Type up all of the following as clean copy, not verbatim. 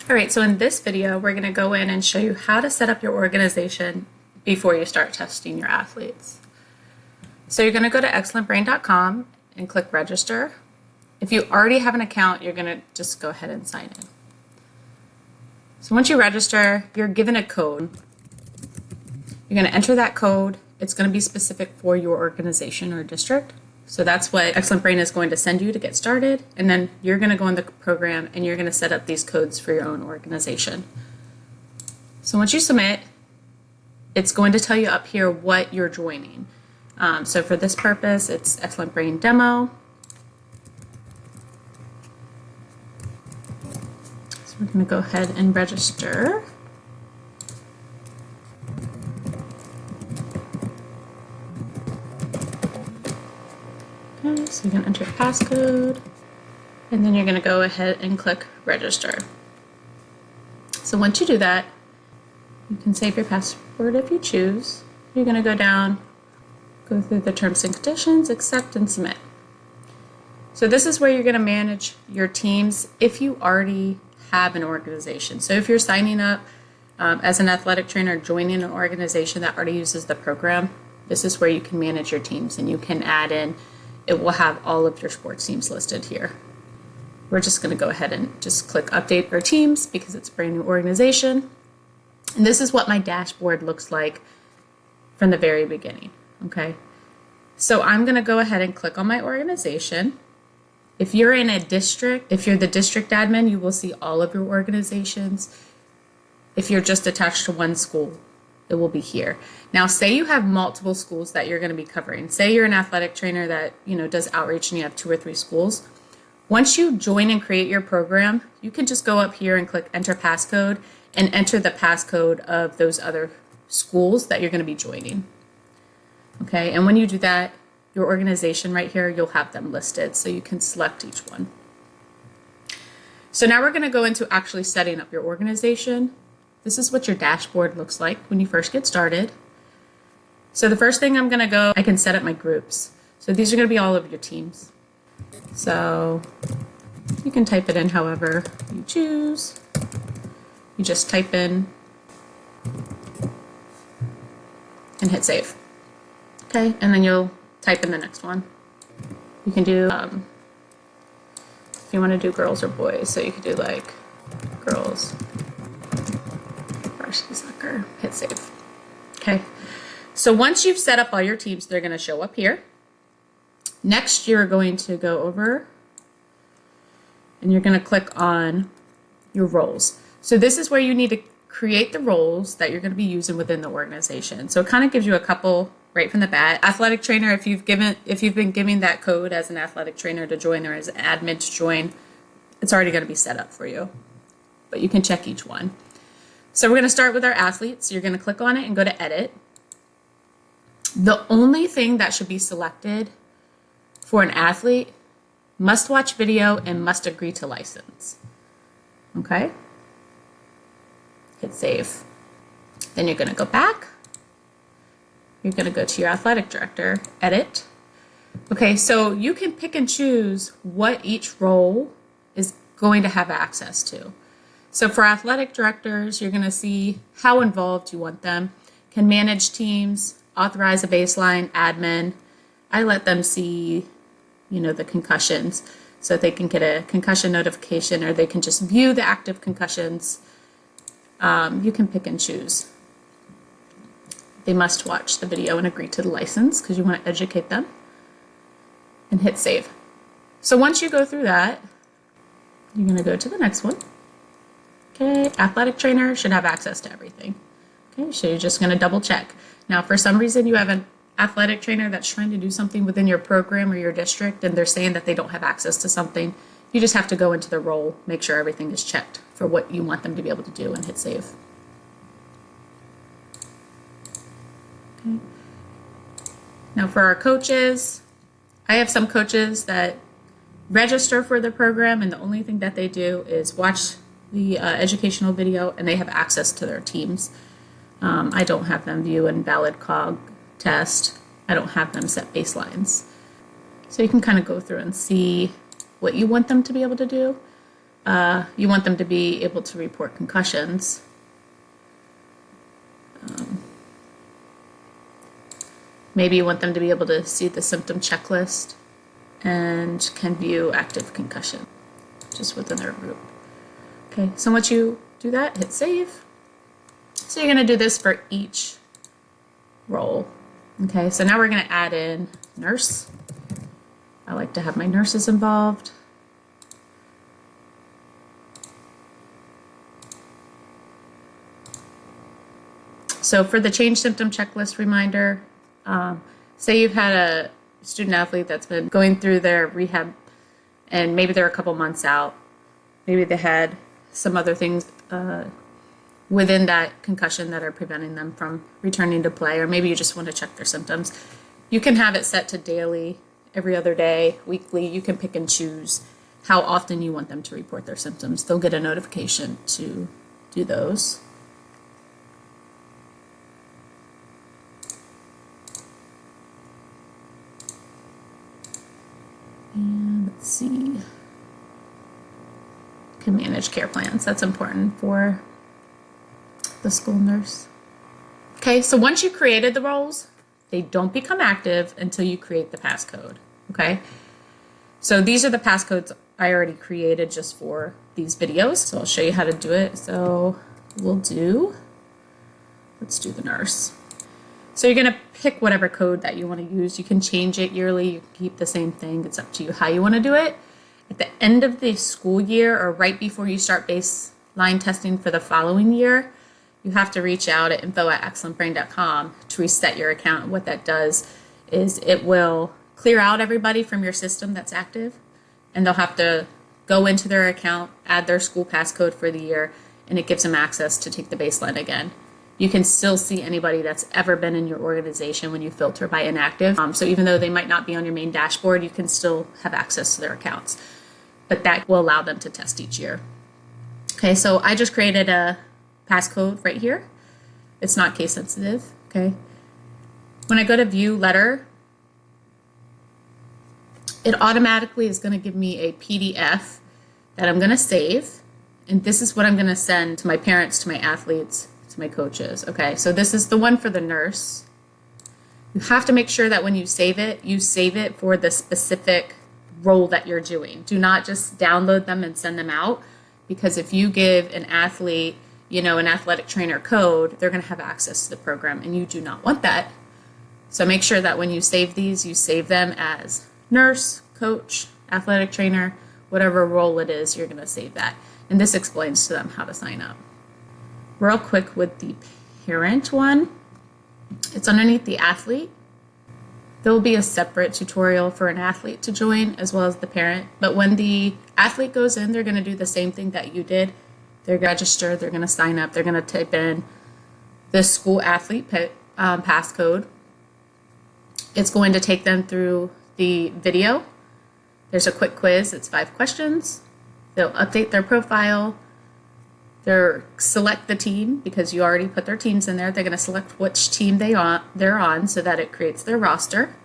All right, so in this video, we're going to go in and show you how to set up your organization before you start testing your athletes. So you're going to go to XLNTBrain.com and click register. If you already have an account, you're going to just go ahead and sign in. So once you register, you're given a code. You're going to enter that code. It's going to be specific for your organization or district. So that's what XLNTBrain is going to send you to get started. And then you're going to go in the program and you're going to set up these codes for your own organization. So once you submit, it's going to tell you up here what you're joining. So for this purpose, it's XLNTBrain demo. So we're going to go ahead and register. Okay, so you're going to enter your passcode, and then you're going to go ahead and click register. So once you do that, you can save your password if you choose. You're going to go down, go through the terms and conditions, accept, and submit. So this is where you're going to manage your teams if you already have an organization. So if you're signing up as an athletic trainer, joining an organization that already uses the program, this is where you can manage your teams, and you can add in, it will have all of your sports teams listed here. We're just going to go ahead and just click update our teams because it's a brand new organization. And this is what my dashboard looks like from the very beginning. Okay, so I'm going to go ahead and click on my organization. If you're in a district, if you're the district admin, you will see all of your organizations. If you're just attached to one school, it will be here. Now, say you have multiple schools that you're going to be covering. Say you're an athletic trainer that does outreach and you have 2 or 3 schools. Once you join and create your program, you can just go up here and click enter passcode and enter the passcode of those other schools that you're going to be joining. Okay, and when you do that, your organization right here, you'll have them listed, so you can select each one. So now we're going to go into actually setting up your organization. This is what your dashboard looks like when you first get started. So the first thing I can set up my groups. So these are going to be all of your teams. So you can type it in however you choose. You just type in and hit save. Okay, and then you'll type in the next one. You can do, if you want to do girls or boys, so you could do like girls, varsity soccer, hit save. Okay, so once you've set up all your teams, they're going to show up here. Next, you're going to go over and you're going to click on your roles. So this is where you need to create the roles that you're going to be using within the organization. So it kind of gives you a couple right from the bat. Athletic trainer, if you've been giving that code as an athletic trainer to join or as an admin to join, it's already going to be set up for you. But you can check each one. So we're going to start with our athletes. You're going to click on it and go to edit. The only thing that should be selected for an athlete, must watch video and must agree to license. Okay? Hit save. Then you're going to go back. You're going to go to your athletic director, edit. Okay, so you can pick and choose what each role is going to have access to. So for athletic directors, you're going to see how involved you want them, can manage teams, authorize a baseline, admin. I let them see, the concussions so that they can get a concussion notification or they can just view the active concussions. You can pick and choose. They must watch the video and agree to the license because you want to educate them, and hit save. So once you go through that, you're going to go to the next one. Okay, athletic trainer should have access to everything. Okay, so you're just going to double check. Now, for some reason, you have an athletic trainer that's trying to do something within your program or your district, and they're saying that they don't have access to something. You just have to go into the role, make sure everything is checked for what you want them to be able to do, and hit save. Okay. Now for our coaches, I have some coaches that register for the program and the only thing that they do is watch the educational video and they have access to their teams. I don't have them view an invalid cog test. I don't have them set baselines. So you can kind of go through and see what you want them to be able to do. You want them to be able to report concussions. Maybe you want them to be able to see the symptom checklist and can view active concussion just within their group. Okay, so once you do that, hit save. So you're going to do this for each role. Okay, so now we're going to add in nurse. I like to have my nurses involved. So for the change symptom checklist reminder, say you've had a student athlete that's been going through their rehab and maybe they're a couple months out. Maybe they had some other things within that concussion that are preventing them from returning to play, or maybe you just want to check their symptoms. You can have it set to daily, every other day, weekly. You can pick and choose how often you want them to report their symptoms. They'll get a notification to do those. And let's see. Can manage care plans. That's important for the school nurse. Okay, so once you created the roles, they don't become active until you create the passcode. Okay, so these are the passcodes I already created just for these videos. So I'll show you how to do it. So let's do the nurse. So you're gonna pick whatever code that you want to use. You can change it yearly, you can keep the same thing. It's up to you how you want to do it. At the end of the school year or right before you start baseline testing for the following year, you have to reach out at info@xlnbrain.com to reset your account. What that does is it will clear out everybody from your system that's active, and they'll have to go into their account, add their school passcode for the year, and it gives them access to take the baseline again. You can still see anybody that's ever been in your organization when you filter by inactive. So even though they might not be on your main dashboard, you can still have access to their accounts. But that will allow them to test each year. Okay, so I just created a passcode right here. It's not case sensitive, okay? When I go to view letter, it automatically is gonna give me a PDF that I'm gonna save. And this is what I'm gonna send to my parents, to my athletes, to my coaches. Okay, so this is the one for the nurse. You have to make sure that when you save it for the specific role that you're doing. Do not just download them and send them out, because if you give an athlete, an athletic trainer code, they're going to have access to the program, and you do not want that. So make sure that when you save these, you save them as nurse, coach, athletic trainer, whatever role it is, you're going to save that. And this explains to them how to sign up. Real quick with the parent one, it's underneath the athlete. There will be a separate tutorial for an athlete to join as well as the parent. But when the athlete goes in, they're going to do the same thing that you did. They're going to register, they're going to sign up, they're going to type in the school athlete passcode. It's going to take them through the video. There's a quick quiz, it's 5 questions. They'll update their profile. They'll select the team because you already put their teams in there. They're going to select which team they're on so that it creates their roster.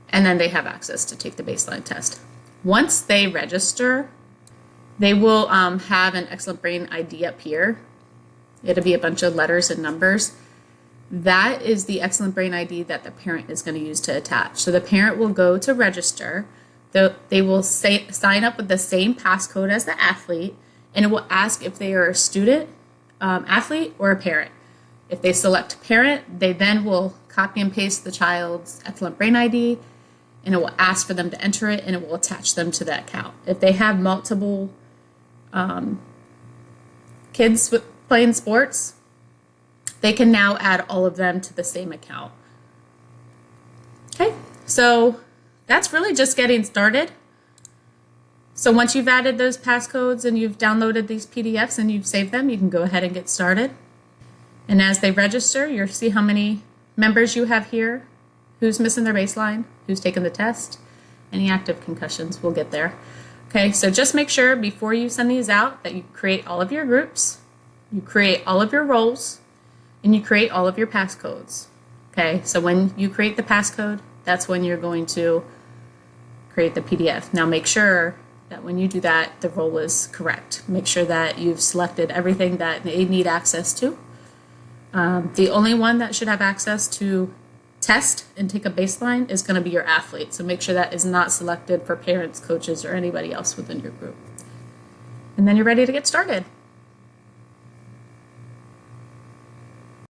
And then they have access to take the baseline test. Once they register, they will have an Excellent Brain ID up here. It'll be a bunch of letters and numbers. That is the Excellent Brain ID that the parent is going to use to attach. So the parent will go to register. They will sign up with the same passcode as the athlete, and it will ask if they are a student, athlete, or a parent. If they select parent, they then will copy and paste the child's Excellent Brain ID, and it will ask for them to enter it, and it will attach them to that account. If they have multiple kids playing sports, they can now add all of them to the same account. Okay, so that's really just getting started. So once you've added those passcodes and you've downloaded these PDFs and you've saved them, you can go ahead and get started. And as they register, you'll see how many members you have here, who's missing their baseline, who's taken the test, any active concussions. We'll get there. Okay, so just make sure before you send these out that you create all of your groups, you create all of your roles, and you create all of your passcodes. Okay, so when you create the passcode, that's when you're going to create the PDF. Now make sure that when you do that, the role is correct. Make sure that you've selected everything that they need access to. The only one that should have access to test and take a baseline is going to be your athlete. So make sure that is not selected for parents, coaches, or anybody else within your group. And then you're ready to get started.